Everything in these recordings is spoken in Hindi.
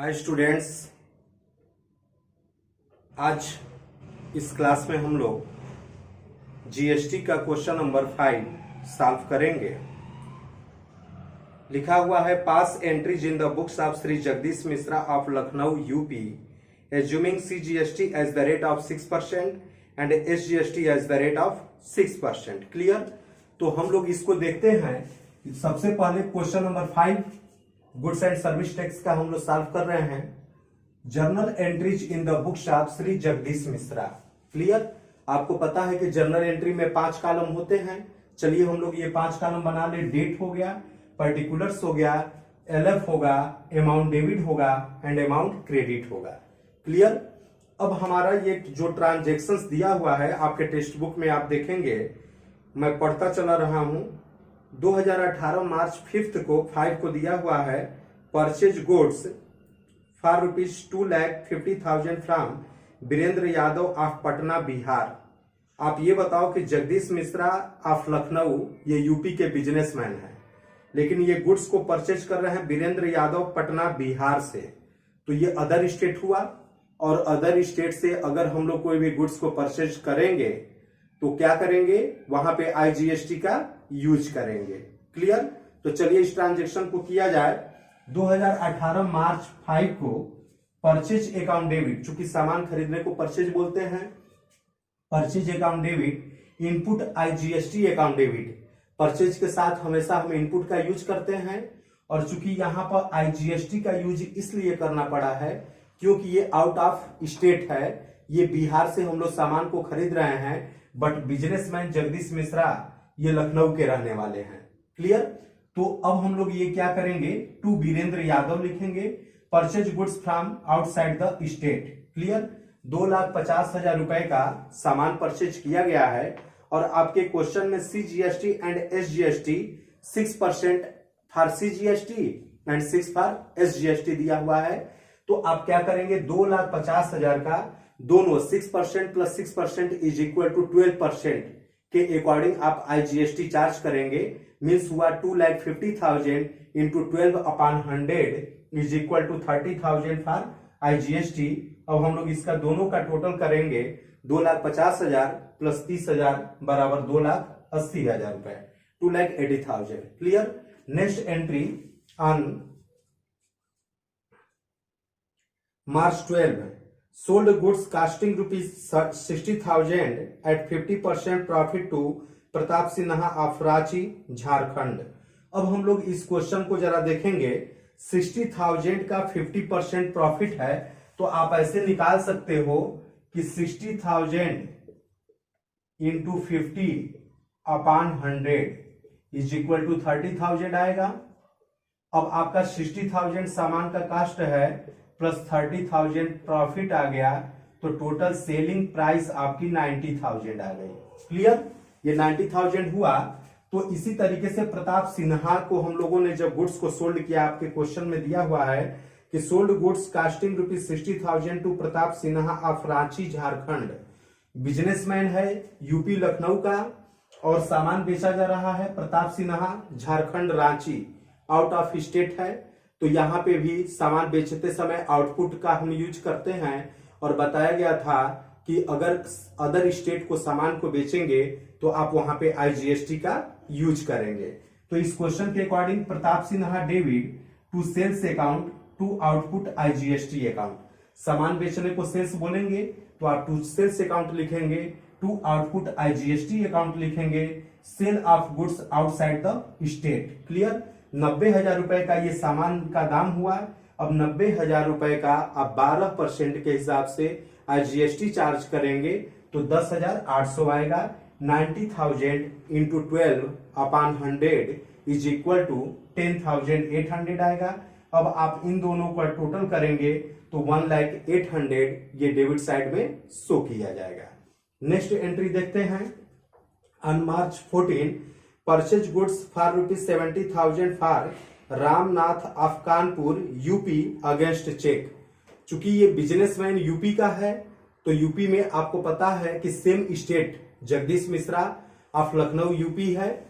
हाय स्टूडेंट्स, आज इस क्लास में हम लोग जीएसटी का क्वेश्चन नंबर 5 सॉल्व करेंगे। लिखा हुआ है pass entries in the books of Shri Jagdish Mishra of Lucknow UP assuming CGST as the rate of 6% and SGST as the rate of 6%। Clear? तो हम लोग इसको देखते हैं। सबसे पहले question number 5 goods and service tax का हम लोग सॉल्व कर रहे हैं। Journal entries in the books of Shri Jagdish Mishra. Clear? आपको पता है कि जर्नल एंट्री में 5 कॉलम होते हैं। चलिए हम लोग ये 5 कॉलम बना ले। डेट हो गया, पर्टिकुलर्स हो गया, एलएफ होगा, अमाउंट डेबिट होगा एंड अमाउंट क्रेडिट होगा। क्लियर? अब हमारा ये जो ट्रांजेक्शन्स दिया हुआ है आपके टेक्स्ट बुक में आप देखेंगे, मैं पढ़ता चला रहा हूं। 2018 मार्च 5 को 5 को दिया हुआ है purchase goods for ₹2,50,000 from Virendra Yadav of Patna Bihar. आप ये बताओ कि जगदीश मिश्रा ऑफ लखनऊ ये यूपी के बिजनेसमैन हैं, लेकिन ये गुड्स को परचेज कर रहे हैं वीरेंद्र यादव पटना बिहार से। तो ये अदर स्टेट हुआ, और अदर स्टेट से अगर हम लोग कोई भी गुड्स को परचेज करेंगे तो क्या करेंगे, वहां पे आईजीएसटी का यूज करेंगे। क्लियर? तो चलिए इस ट्रांजेक्शन को किया जाए। 2018 मार्च 5 को परचेज अकाउंट डेबिट, चूंकि सामान खरीदने को परचेज बोलते हैं, purchase account debit input IGST account debit. Purchase के साथ हमेशा हम इनपुट का यूज करते हैं, और चूंकि यहां पर आईजीएसटी का यूज इसलिए करना पड़ा है क्योंकि ये आउट ऑफ स्टेट है, ये बिहार से हम लोग सामान को खरीद रहे हैं, बट बिजनेसमैन जगदीश मिश्रा ये लखनऊ के रहने वाले हैं। क्लियर? तो अब हम लोग ये क्या करेंगे, टू वीरेंद्र यादव लिखेंगे, purchase goods from outside the state. Clear? 2,50,000 रुपए का सामान परचेज किया गया है, और आपके क्वेश्चन में CGST and SGST 6% for CGST and 6 for SGST दिया हुआ है। तो आप क्या करेंगे, 2,50,000 का दोनों 6% प्लस 6% इज इक्वल टू 12% के अकॉर्डिंग आप आईजीएसटी चार्ज करेंगे। मीन्स हुआ 2,50,000 into 12/100 is equal to 30,000 for IGST. अब हम लोग इसका दोनों का टोटल करेंगे, 2,50,000 प्लस 30,000 बराबर 2,80,000 रुपए, 2,80,000। Clear? Next entry on March 12, sold goods costing ₹60,000 at 50% profit to Pratap Sinha of Ranchi Jharkhand. अब हम लोग इस क्वेश्चन को जरा देखेंगे। 60,000 का 50% प्रॉफिट है, तो आप ऐसे निकाल सकते हो कि 60,000 इंटू 50/100 इज इक्वल टू 30,000 आएगा। अब आपका 60,000 सामान का कास्ट है प्लस 30,000 प्रॉफिट आ गया, तो टोटल सेलिंग प्राइस आपकी 90,000 आ गई। क्लियर? ये 90,000 हुआ। तो इसी तरीके से प्रताप सिन्हा को हम लोगों ने जब गुड्स को सोल्ड किया, आपके क्वेश्चन में दिया हुआ है कि sold goods costing ₹60,000 to Pratap Sinha of Ranchi Jharkhand. Businessman है यूपी लखनऊ का, और सामान बेचा जा रहा है Pratap Sinha Jharkhand Ranchi, out of state है। तो यहां पे भी सामान बेचते समय आउटपुट का हम यूज करते हैं, और बताया गया था कि अगर अदर स्टेट को सामान को बेचेंगे तो आप वहां पे आईजीएसटी का यूज करेंगे। तो इस क्वेश्चन के according Pratap Sinha debit to sales account to output IGST account. सामान बेचने को सेल्स बोलेंगे तो आप टू सेल्स अकाउंट लिखेंगे, टू आउटपुट आईजीएसटी अकाउंट लिखेंगे, sale of goods outside the state. Clear? 90,000 रुपए का ये सामान का दाम हुआ। अब 90,000 रुपए का आप 12% के हिसाब से आईजीएसटी चार्ज करेंगे तो 10,800 आएगा। 90,000 इंटू 12/100 इज इक्वल टू 10,800 आएगा। अब आप इन दोनों का टोटल करेंगे तो 1,08,000 ये डेबिट साइड में शो किया जाएगा। नेक्स्ट एंट्री देखते हैं। On March 14 purchase goods for ₹70,000 for Ramnath of Kanpur UP against cheque. चूंकि ये बिजनेसमैन यूपी का है, तो यूपी में आपको पता है कि same state Jagdish Mishra of Lucknow UP है,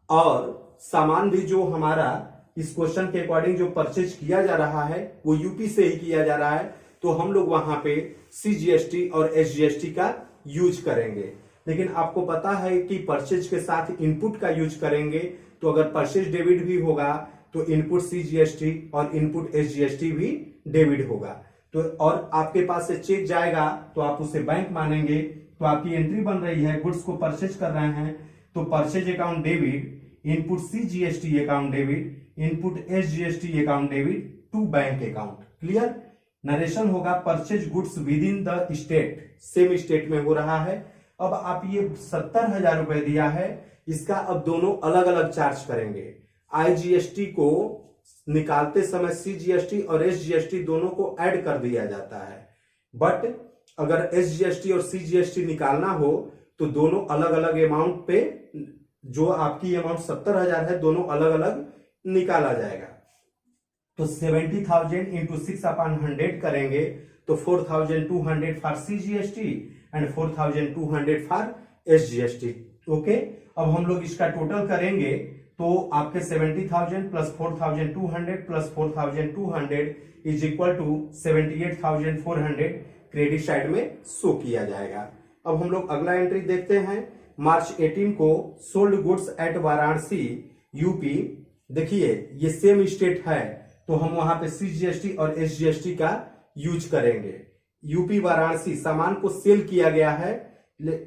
और सामान भी जो हमारा इस क्वेश्चन के अकॉर्डिंग जो परचेज किया जा रहा है वो यूपी से ही किया जा रहा है, तो हम लोग वहां पे सीजीएसटी और एसजीएसटी का यूज करेंगे। लेकिन आपको पता है कि परचेज के साथ इनपुट का यूज करेंगे, तो अगर परचेज डेबिट भी होगा तो इनपुट सीजीएसटी और इनपुट एसजीएसटी भी डेबिट होगा। तो और आपके पास से चेक जाएगा तो आप उसे बैंक मानेंगे। तो आपकी एंट्री बन रही है, गुड्स को परचेज कर रहे हैं तो purchase account debit, input CGST account debit, input SGST account debit to bank account. Clear? Narration होगा purchase goods within the state, same state में हो रहा है। अब आप ये 70,000 रुपए दिया है, इसका अब दोनों अलग अलग चार्ज करेंगे। आईजीएसटी को निकालते समय सीजीएसटी और एसजीएसटी दोनों को ऐड कर दिया जाता है, बट अगर एसजीएसटी और सीजीएसटी निकालना हो तो दोनों अलग अलग अमाउंट पे, जो आपकी अमाउंट 70,000 है, दोनों अलग अलग निकाला जाएगा। तो 70,000 इंटू 6/100 करेंगे तो 4,200 for CGST and 4,200 for SGST. Okay, अब हम लोग इसका टोटल करेंगे तो आपके 70,000 plus 4,200 plus 4,200 is equal to 78,400 credit side में शो किया जाएगा। अब हम लोग अगला एंट्री देखते हैं। मार्च 18 को sold goods at Varanasi UP. देखिए ये सेम स्टेट है तो हम वहां पे सीजीएसटी और एसजीएसटी का यूज करेंगे। यूपी वाराणसी, सामान को सेल किया गया है,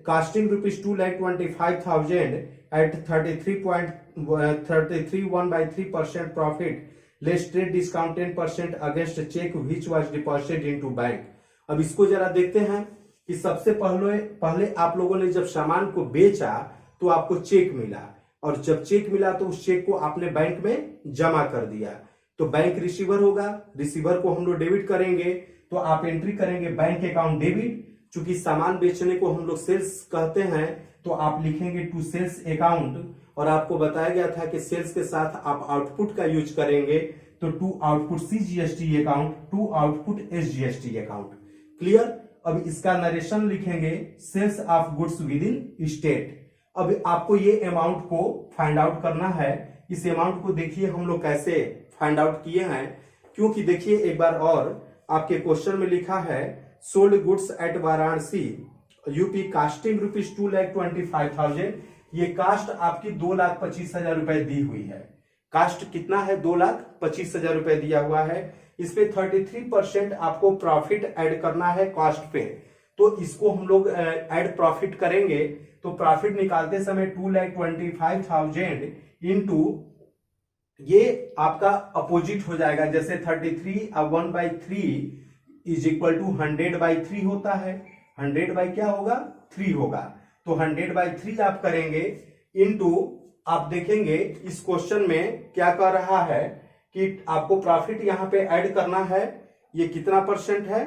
costing rupees 2,25,000 at 33.3% profit less trade discount 10% against cheque which was deposited into bank. अब इसको जरा देखते हैं कि सबसे पहले आप लोगों ने जब सामान को बेचा तो आपको चेक मिला, और जब चेक मिला तो उस चेक को आपने बैंक में जमा कर दिया, तो बैंक रिसीवर होगा। रिसीवर को हम लोग डेबिट करेंगे तो आप एंट्री करेंगे बैंक अकाउंट डेबिट। चूंकि सामान बेचने को हम लोग सेल्स कहते हैं तो आप लिखेंगे टू सेल्स अकाउंट, और आपको बताया गया था कि सेल्स के साथ आप आउटपुट का यूज करेंगे, तो to output CGST account, to output SGST account. Clear? अब इसका नरेशन लिखेंगे sales of goods within state. अब आपको ये अमाउंट को फाइंड आउट करना है। इस अमाउंट को देखिए हम लोग कैसे फाइंड आउट किए हैं, क्योंकि देखिए एक बार और आपके क्वेश्चन में लिखा है sold goods at Varanasi UP casting rupees 2,25,000। ये कास्ट आपकी 2,25,000 रुपए दी हुई है। कास्ट कितना है? 2,25,000 रुपए दिया हुआ है। इसपे 33% आपको प्रॉफिट ऐड करना है कॉस्ट पे, तो इसको हम लोग ऐड प्रॉफिट करेंगे। तो प्रॉफिट निकालते समय 2,25,000 इंटू, ये आपका अपोजिट हो जाएगा, जैसे 33 अब 1/3 इज इक्वल टू 100/3 होता है। 100 क्या होगा? 3 होगा। तो 100/3 आप करेंगे इंटू, आप देखेंगे इस क्वेश्चन में क्या कर रहा है कि आपको प्रॉफिट यहां पे ऐड करना है। ये कितना परसेंट है?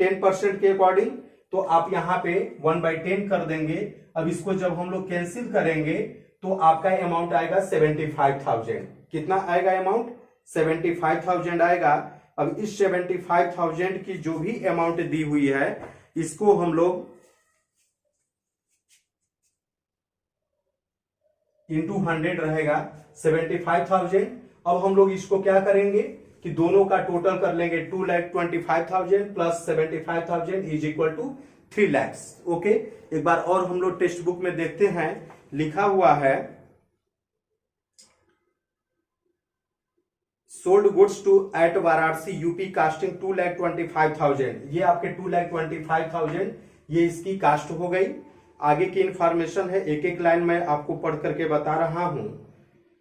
10% के अकॉर्डिंग, तो आप यहां पे 1/10 कर देंगे। अब इसको जब हम लोग कैंसिल करेंगे तो आपका अमाउंट आएगा 75,000। कितना आएगा अमाउंट? 75,000 आएगा। अब इस 75,000 की जो भी अमाउंट दी हुई है इसको हम लोग इंटू 100 रहेगा 75,000। अब हम लोग इसको क्या करेंगे कि दोनों का टोटल कर लेंगे, 2,25,000 plus 75,000 is equal to 3 lakh. Okay, एक बार और हम लोग टेक्स्ट बुक में देखते हैं, लिखा हुआ है sold goods to at Varanasi UP costing 2,25,000। ये आपके 2,25,000 ये इसकी कास्ट हो गई। आगे की इंफॉर्मेशन है, एक एक लाइन में आपको पढ़ करके बता रहा हूं।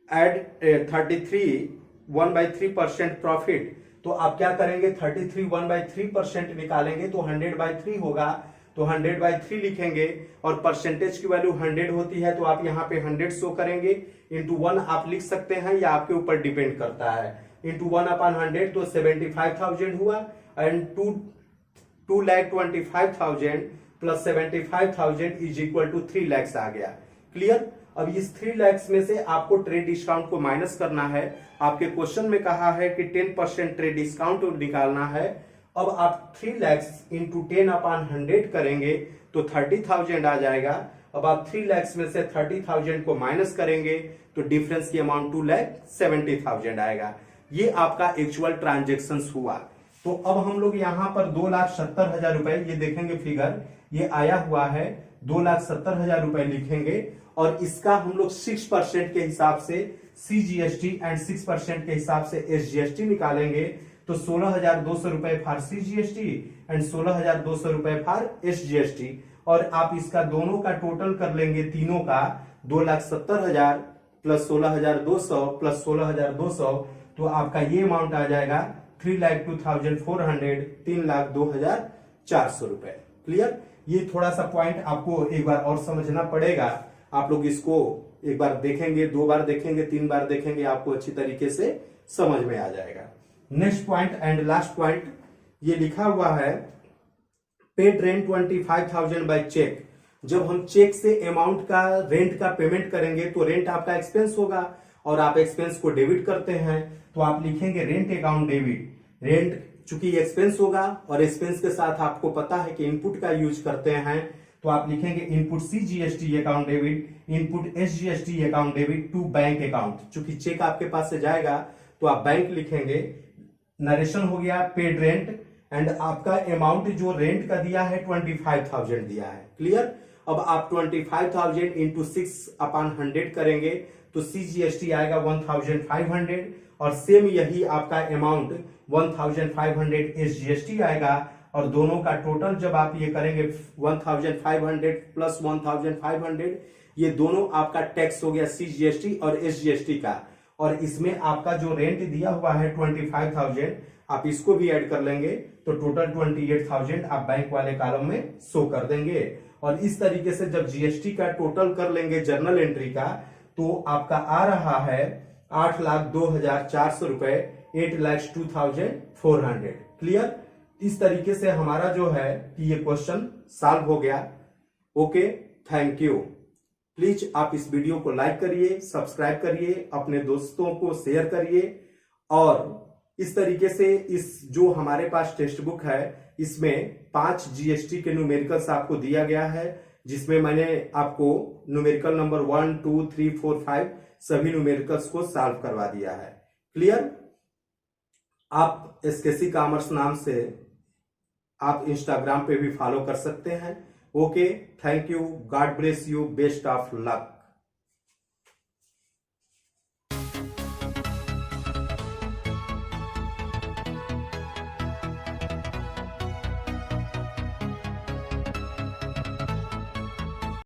एड 33 1/3% प्रॉफिट, तो आप क्या करेंगे? 33 1/3% निकालेंगे तो 100/3 होगा, तो 100/3 लिखेंगे, और परसेंटेज की वैल्यू 100 होती है तो आप यहाँ पे 100 शो करेंगे। इंटू 1 आप लिख सकते हैं या आपके ऊपर डिपेंड करता है। इंटू 1/100 तो 75,000 हुआ, and 2,25,000 plus 75,000 is equal to 3 lakh आ गया। क्लियर? अब इस 3 लाख में से आपको ट्रेड डिस्काउंट को माइनस करना है। आपके क्वेश्चन में कहा है कि 10% ट्रेड डिस्काउंट निकालना है, अब आप 3 lakhs इंटू 10/100 करेंगे तो 30,000 आ जाएगा। अब आप 3 lakhs में से 30,000 को माइनस करेंगे तो डिफरेंस की अमाउंट 2,70,000 आएगा। ये आपका एक्चुअल ट्रांजेक्शन हुआ। तो अब हम लोग यहाँ पर 2,70,000 रुपए, ये देखेंगे फिगर, ये आया हुआ है, 2,70,000 रुपए लिखेंगे और इसका हम लोग 6% के हिसाब से सीजीएसटी एंड 6% के हिसाब से एसजीएसटी निकालेंगे। तो 16,200 रुपए फॉर सीजीएसटी एंड 16,200 रुपए फॉर एसजीएसटी। और आप इसका दोनों का टोटल कर लेंगे, तीनों का, 2,70,000 प्लस 16,200 प्लस 16,200, तो आपका ये अमाउंट आ जाएगा 3,02,400, 3,02,400 रुपए। क्लियर? ये थोड़ा सा पॉइंट आपको एक बार और समझना पड़ेगा। आप लोग इसको एक बार देखेंगे, 2 बार देखेंगे, 3 बार देखेंगे, आपको अच्छी तरीके से समझ में आ जाएगा। Next point and last point, ये लिखा हुआ है पेड रेंट 25,000 बाय चेक। जब हम चेक से अमाउंट का, रेंट का पेमेंट करेंगे तो रेंट आपका एक्सपेंस होगा और आप एक्सपेंस को डेबिट करते हैं, तो आप लिखेंगे रेंट अकाउंट डेबिट। रेंट चूंकि एक्सपेंस होगा और एक्सपेंस के साथ आपको पता है कि इनपुट का यूज करते हैं, तो आप लिखेंगे input CGST account debit, input SGST account debit to bank account. चूंकि चेक आपके पास से जाएगा तो आप बैंक लिखेंगे। नरेशन हो गया पेड रेंट एंड आपका अमाउंट जो रेंट का दिया है 25,000 दिया है। क्लियर? अब आप 25,000 इंटू 6/100 करेंगे तो सीजीएसटी आएगा 1,500 और सेम यही आपका अमाउंट 1,500 एसजीएसटी आएगा। और दोनों का टोटल जब आप ये करेंगे 1,500 प्लस 1,500, ये दोनों आपका टैक्स हो गया सीजीएसटी और एसजीएसटी का। और इसमें आपका जो रेंट दिया हुआ है 25,000, आप इसको भी ऐड कर लेंगे तो टोटल 28,000 आप बैंक वाले कॉलम में शो कर देंगे। और इस तरीके से जब जीएसटी का टोटल कर लेंगे जर्नल एंट्री का, तो आपका आ रहा है 8,02,400 रुपए, 8,02,400। क्लियर? इस तरीके से हमारा जो है कि ये क्वेश्चन सॉल्व हो गया। Okay, thank you. प्लीज आप इस वीडियो को लाइक करिए, सब्सक्राइब करिए, अपने दोस्तों को शेयर करिए। और इस तरीके से इस जो हमारे पास टेक्स्ट बुक है, इसमें 5 जीएसटी के न्यूमेरिकल्स आपको दिया गया है, जिसमें मैंने आपको न्यूमेरिकल नंबर 1, 2, 3, 4, 5 सभी न्यूमेरिकल्स को सॉल्व करवा दिया है। क्लियर? आप एसकेसी कॉमर्स नाम से आप इंस्टाग्राम पे भी फॉलो कर सकते हैं। Okay, thank you, God bless you, best of luck.